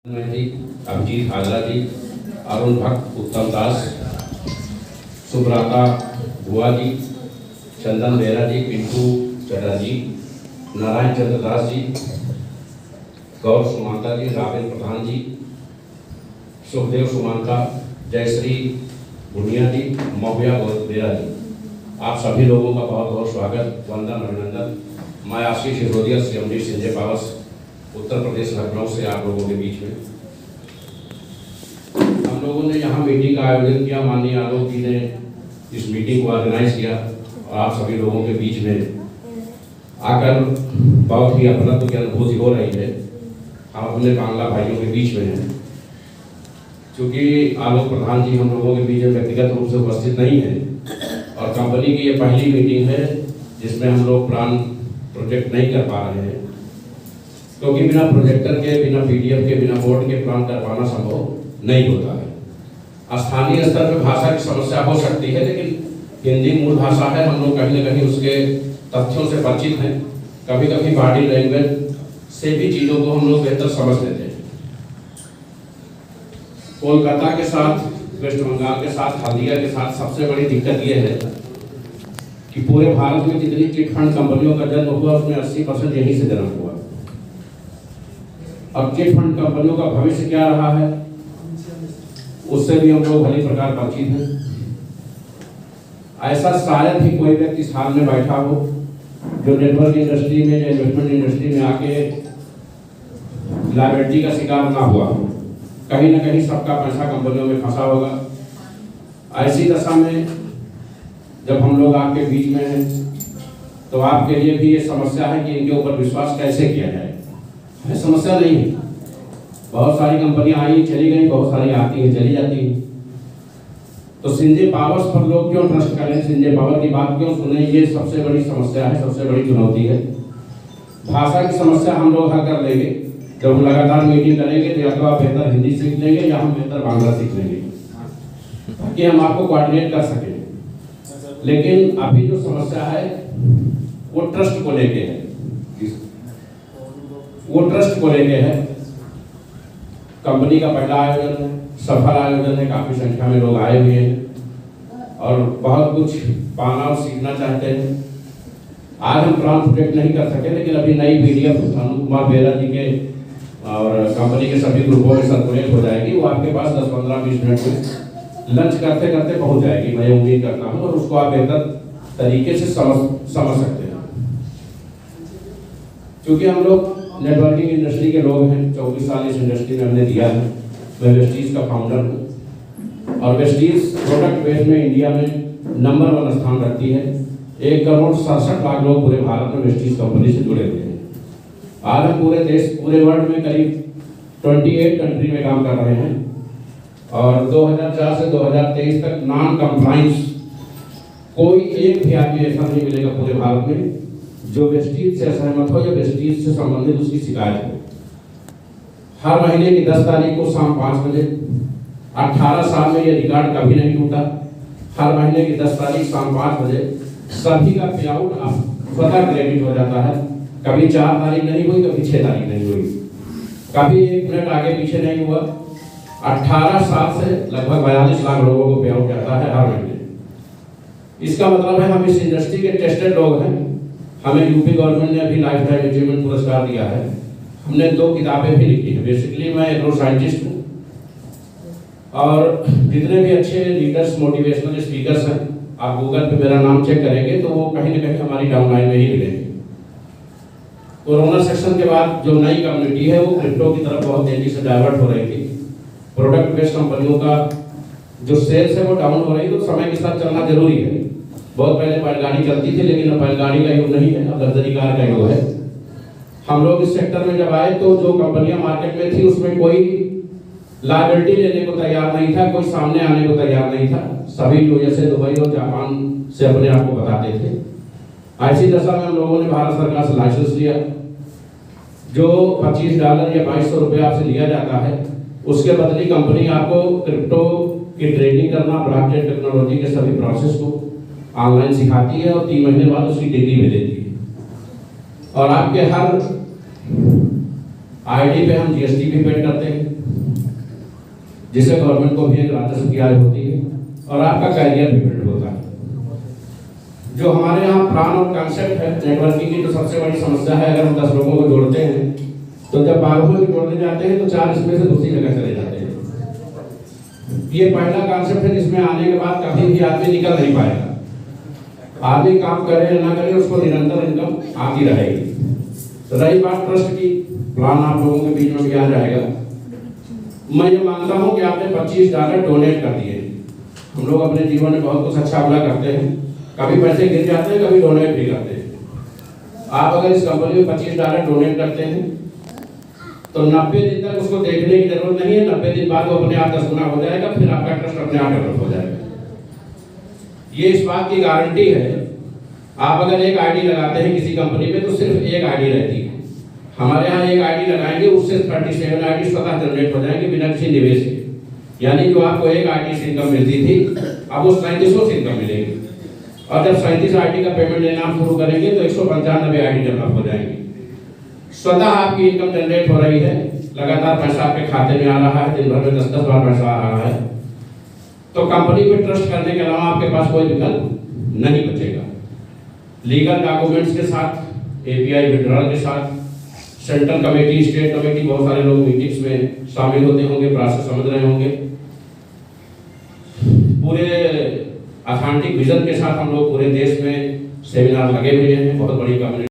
जी, अभिजीत हाजरा जी, अरुण भक्त, उत्तम दास, सुब्रता बुआ जी, चंदन बेरा जी, पिंटू चटर्जी, नारायण चंद्र दास जी, गौर सुमांता जी, राबिन प्रधान जी, सुखदेव सुमांता, जयश्री बुनिया जी, महुआ बेरा जी, आप सभी लोगों का बहुत बहुत स्वागत, वंदन, अभिनंदन। मैं आशीष सिसोदिया, CMD संजय पावस, उत्तर प्रदेश लखनऊ से आप लोगों के बीच में हम लोगों ने यहाँ मीटिंग का आयोजन किया। माननीय आलोक जी ने इस मीटिंग को ऑर्गेनाइज किया और आप सभी लोगों के बीच में आकर बहुत ही अपनत्व की अनुभूति हो रही है। हम अपने बांग्ला भाइयों के बीच में हैं। क्योंकि आलोक प्रधान जी हम लोगों के बीच में व्यक्तिगत रूप से उपस्थित नहीं है और कंपनी की ये पहली मीटिंग है जिसमें हम लोग प्लान प्रोजेक्ट नहीं कर पा रहे हैं, क्योंकि बिना प्रोजेक्टर के, बिना PDF के, बिना बोर्ड के प्लान कर पाना संभव नहीं होता है। स्थानीय स्तर पर भाषा की समस्या हो सकती है, लेकिन हिंदी मूल भाषा है। हम लोग कहीं न कहीं उसके तथ्यों से परिचित हैं। कभी कभी बॉडी लैंग्वेज से भी चीज़ों को हम लोग बेहतर समझ लेते हैं। कोलकाता के साथ, वेस्ट बंगाल के साथ, हल्दिया के साथ सबसे बड़ी दिक्कत ये है कि पूरे भारत में जितनी चिट फंड कंपनियों का जन्म हुआ उसमें 80% यहीं से जन्म हुआ। अब चिट फंड कंपनियों का भविष्य क्या रहा है उससे भी हम लोग भली प्रकार परिचित हैं। ऐसा शायद ही कोई व्यक्ति इस हाल में बैठा हो जो नेटवर्क इंडस्ट्री में या इन्वेस्टमेंट इंडस्ट्री में आके लायबिलिटी का शिकार ना हुआ हो। कहीं ना कहीं सबका पैसा कंपनियों में फंसा होगा। ऐसी दशा में जब हम लोग आपके बीच में हैं तो आपके लिए भी ये समस्या है कि इनके ऊपर विश्वास कैसे किया जाए। समस्या नहीं है। बहुत सारी कंपनियां आई चली गई, बहुत सारी आती हैं चली जाती हैं। तो संजय पावर्स पर लोग क्यों ट्रस्ट करें, संजय पावर की बात क्यों सुने, ये सबसे बड़ी समस्या है, सबसे बड़ी चुनौती है। भाषा की समस्या हम लोग हल कर लेंगे। जब हम लगातार मीटिंग करेंगे तो या तो आप बेहतर हिंदी सीख लेंगे या हम बेहतर बांग्ला सीख लेंगे, ताकि हम आपको कोऑर्डिनेट कर सकें। लेकिन अभी जो समस्या है वो ट्रस्ट को लेके है, कंपनी का पहला आयोजन है, सफल आयोजन है। काफी संख्या में लोग आए हुए हैं और बहुत कुछ पाना और सीखना चाहते हैं। आज हम प्लान प्रोजेक्ट नहीं कर सके, लेकिन अभी नई PDF अरुण कुमार बेरा जी के और कंपनी के सभी ग्रुपों में सर्कुलेट हो जाएगी। वो आपके पास 10-15-20 मिनट में लंच करते करते पहुंच जाएगी, मैं उम्मीद करता हूँ, और उसको आप बेहतर तरीके से समझ सकते हैं। क्योंकि हम लोग नेटवर्किंग इंडस्ट्री के लोग हैं, 24 साल इस इंडस्ट्री में हमने दिया है। मैं वेस्टीज का फाउंडर हूँ और वेस्टीज प्रोडक्ट बेस में इंडिया में नंबर 1 स्थान रखती है। 1,67,00,000 लोग पूरे भारत में वेस्टीज कंपनी से जुड़े हुए हैं। आज हम पूरे देश, पूरे वर्ल्ड में करीब 28 कंट्री में काम कर रहे हैं और 2004 से 2023 तक नॉन कंप्लाइंस कोई एक भी आदमी ऐसा नहीं मिलेगा पूरे भारत में जो वेस्टीज से असहमत हो या वेस्टीज से संबंधित उसकी शिकायत हो। हर महीने की 10 तारीख को शाम 5 बजे, 18 साल में ये रिकॉर्ड कभी नहीं टूटा। हर महीने की 10 तारीख शाम 5 बजे सभी का पे आउट स्वतः क्रेडिट हो जाता है। कभी 4 तारीख नहीं हुई, कभी 6 तारीख नहीं हुई, कभी 1 मिनट आगे पीछे नहीं हुआ। 18 साल से लगभग 42 लाख लोगों को पे आउट जाता है हर महीने। इसका मतलब है हम इस इंडस्ट्री के टेस्टेड लोग हैं। हमें यूपी गवर्नमेंट ने अभी लाइफ टाइम अचीवमेंट पुरस्कार दिया है। हमने 2 किताबें भी लिखी हैं। बेसिकली मैं एग्रो साइंटिस्ट हूँ और जितने भी अच्छे लीडर्स, मोटिवेशनल स्पीकर्स हैं, आप गूगल पे मेरा नाम चेक करेंगे तो वो कहीं ना कहीं हमारी डाउनलाइन में ही मिलेंगे। कोरोना सेक्शन के बाद जो नई कम्युनिटी है वो क्रिप्टो की तरफ बहुत तेजी से डाइवर्ट हो रही थी। प्रोडक्ट बेस्ड कंपनियों का जो सेल्स है वो डाउन हो रही, तो समय के साथ चलना जरूरी है। बहुत पहले बैलगाड़ी चलती थी, लेकिन अब बैलगाड़ी का युग नहीं है, अब लग्जरी कार का युग है। हम लोग इस सेक्टर में जब आए तो जो कंपनियां मार्केट में थी उसमें कोई लायबिलिटी लेने को तैयार नहीं था, कोई सामने आने को तैयार नहीं था। सभी यूएसए, दुबई और जापान से अपने आप को बताते थे। ऐसी दशा में हम लोगों ने भारत सरकार से लाइसेंस लिया। जो $25 या $2200 आपसे लिया जाता है, उसके बदले कंपनी आपको क्रिप्टो की ट्रेडिंग करना, ब्लॉकचेन टेक्नोलॉजी के सभी प्रोसेस को ऑनलाइन सिखाती है और 3 महीने बाद उसकी डिग्री भी देती है। और आपके हर आईडी पे हम GST भी पेड करते हैं। जिससे गवर्नमेंट को भी एक राजस्व की आय होती है और आपका कैरियर भी बिल्ड होता है। जो हमारे यहाँ प्लान और कॉन्सेप्ट है नेटवर्किंग की, तो सबसे बड़ी समस्या है, अगर हम 10 लोगों को जोड़ते हैं तो जब 12 में जोड़ने जाते हैं तो 4 इसमें से दूसरी जगह चले जाते हैं। ये पहला कॉन्सेप्ट है जिसमें आने के बाद कभी भी आदमी निकल नहीं पाएगा। आदमी काम करे या ना करे, उसको निरंतर इनकम आती रहेगी। तो रही बात ट्रस्ट की, प्लान आप लोगों के बीच में भी आ जाएगा। मैं ये मानता हूँ कि आपने $25 डोनेट कर दिए। हम लोग अपने जीवन में बहुत कुछ अच्छा बुरा करते हैं, कभी पैसे गिर जाते हैं, कभी डोनेट भी करते हैं। आप अगर इस कंपनी में $25 डोनेट करते हैं तो 90 दिन तक उसको देखने की जरूरत नहीं है। 90 दिन बाद वो अपने आप 10 गुना हो जाएगा, फिर आपका ट्रस्ट अपने आप डेवलप हो जाएगा। ये इस बात की गारंटी है। आप अगर एक आईडी लगाते हैं किसी कंपनी में तो सिर्फ एक आईडी रहती है। हमारे यहाँ एक आईडी लगाएंगे, उससे 37 आईडी स्वतः जनरेट हो जाएंगे बिना किसी निवेश के। यानी जो आपको एक आईडी से इनकम मिलती थी, अब वो 37 से इनकम मिलेगी। और जब 37 आईडी का पेमेंट लेना शुरू करेंगे तो 195 आईडी डेवलप हो जाएंगी। स्वतः आपकी इनकम जनरेट हो रही है, लगातार पैसा आपके खाते में आ रहा है, दिन भर में 10-10 बार पैसा आ रहा है। तो कंपनी पे ट्रस्ट करने के अलावा आपके पास कोई विकल्प नहीं बचेगा। लीगल डॉक्यूमेंट्स के साथ, एपीआई विड्रॉल के साथ, सेंट्रल कमेटी, स्टेट कमेटी, बहुत सारे लोग मीटिंग्स में शामिल होते होंगे, प्रोसेस समझ रहे होंगे। पूरे अथेंटिक विजन के साथ हम लोग पूरे देश में सेमिनार लगे हुए हैं। बहुत बड़ी कम्युनिटी